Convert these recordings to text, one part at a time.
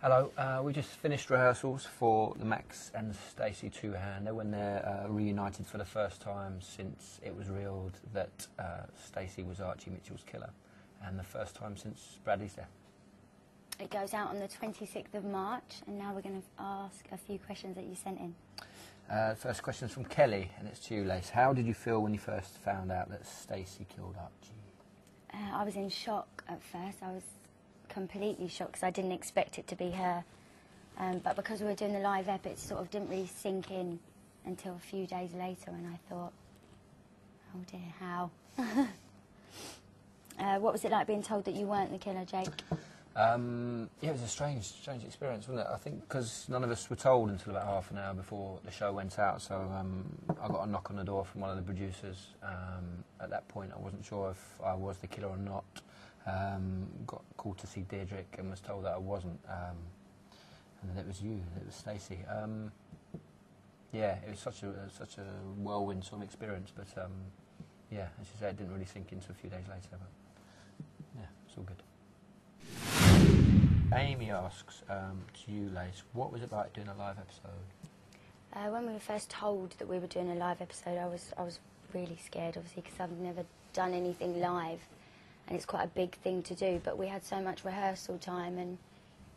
Hello, we just finished rehearsals for the Max and Stacey two-hander when they're reunited for the first time since it was revealed that Stacey was Archie Mitchell's killer, and the first time since Bradley's death. It goes out on the 26th of March, and now we're going to ask a few questions that you sent in. First question's from Kelly, and it's to you, Lace. How did you feel when you first found out that Stacey killed Archie? I was in shock at first. I was completely shocked because I didn't expect it to be her. But because we were doing the live ep, it sort of didn't really sink in until a few days later, and I thought, oh dear, how? What was it like being told that you weren't the killer, Jake? Yeah, it was a strange experience, wasn't it? I think because none of us were told until about half an hour before the show went out, so I got a knock on the door from one of the producers. At that point, I wasn't sure if I was the killer or not. Got called to see Deirdre and was told that I wasn't, and then it was you, it was Stacey. Yeah, it was such a whirlwind sort of experience, but yeah, as you say, it didn't really sink into a few days later, but yeah, it's all good. Amy asks, to you, Lace, what was it like doing a live episode? When we were first told that we were doing a live episode, I was really scared, obviously, because I've never done anything live, and it's quite a big thing to do. But we had so much rehearsal time, and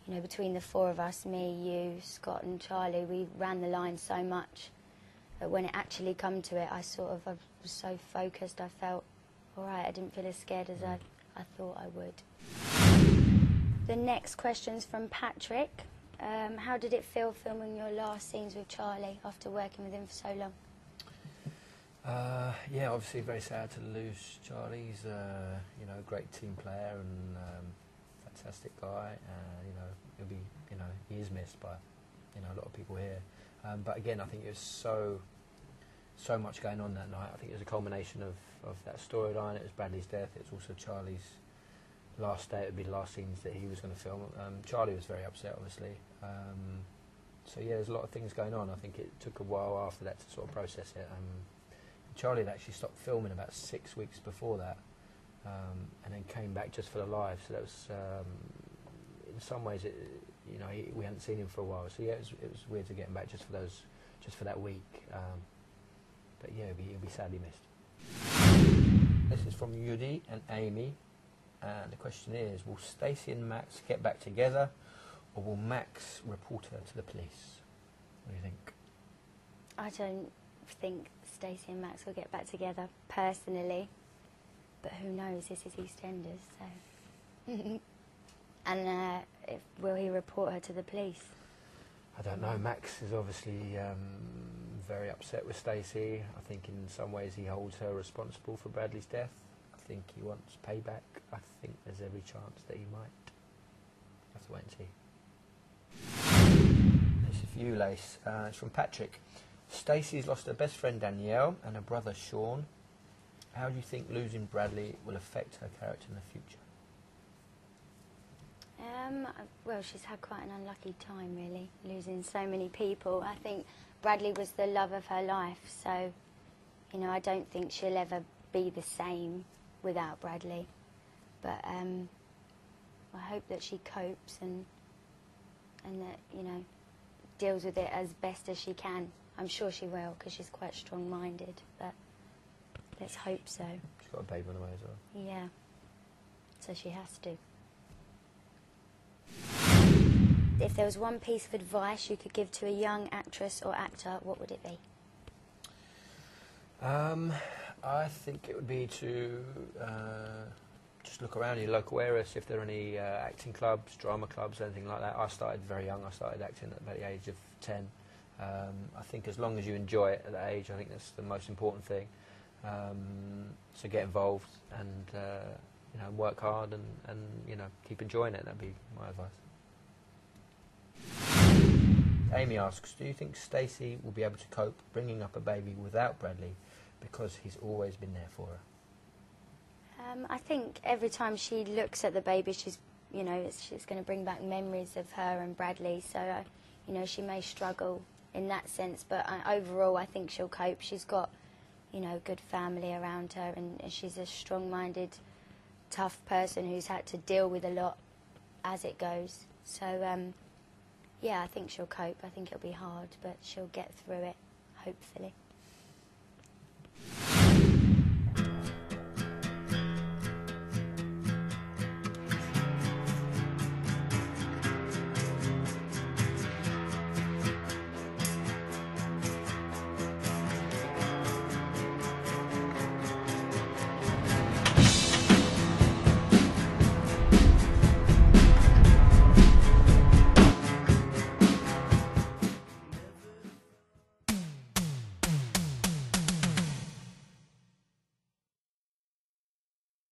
you know, between the four of us, me, you, Scott, and Charlie, we ran the line so much that when it actually come to it, I was so focused. I felt all right. I didn't feel as scared as I thought I would. The next question's from Patrick. How did it feel filming your last scenes with Charlie after working with him for so long? Yeah, obviously very sad to lose Charlie. He's you know, a great team player and fantastic guy. You know, he'll be, you know, he is missed by, you know, a lot of people here. But again, I think it was so much going on that night. I think it was a culmination of that storyline. It was Bradley's death. It was also Charlie's last day. It would be the last scenes that he was going to film. Charlie was very upset, obviously. So yeah, there's a lot of things going on. I think it took a while after that to sort of process it. Charlie had actually stopped filming about 6 weeks before that, and then came back just for the live. So that was, in some ways, you know, we hadn't seen him for a while. So yeah, it was weird to get him back just for that week. But yeah, he'll be sadly missed. This is from Yudi and Amy. And the question is, will Stacey and Max get back together, or will Max report her to the police? What do you think? I don't think Stacey and Max will get back together, personally. But who knows, this is EastEnders, so... And will he report her to the police? I don't know. Max is obviously very upset with Stacey. I think in some ways he holds her responsible for Bradley's death. I think he wants payback. I think there's every chance that he might. Have to wait and see. This is for you, Lace. It's from Patrick. Stacey's lost her best friend Danielle and her brother Sean. How do you think losing Bradley will affect her character in the future? Well, she's had quite an unlucky time, really, losing so many people. I think Bradley was the love of her life, so, you know, I don't think she'll ever be the same without Bradley. But I hope that she copes and that, you know, deals with it as best as she can. I'm sure she will, because she's quite strong-minded, but let's hope so. She's got a baby on the way as well. Yeah, so she has to. If there was one piece of advice you could give to a young actress or actor, what would it be? I think it would be to just look around your local area, see if there are any acting clubs, drama clubs, anything like that. I started very young. I started acting at about the age of 10. I think as long as you enjoy it at that age, I think that's the most important thing. So get involved and you know, work hard and you know, keep enjoying it. That'd be my advice. Amy asks, do you think Stacey will be able to cope bringing up a baby without Bradley because he's always been there for her? I think every time she looks at the baby, she's, you know, she's going to bring back memories of her and Bradley. So, you know, she may struggle in that sense, but overall, I think she'll cope. She's got, you know, good family around her, and she's a strong-minded, tough person who's had to deal with a lot as it goes. So, Yeah, I think she'll cope. I think it'll be hard, but she'll get through it, hopefully.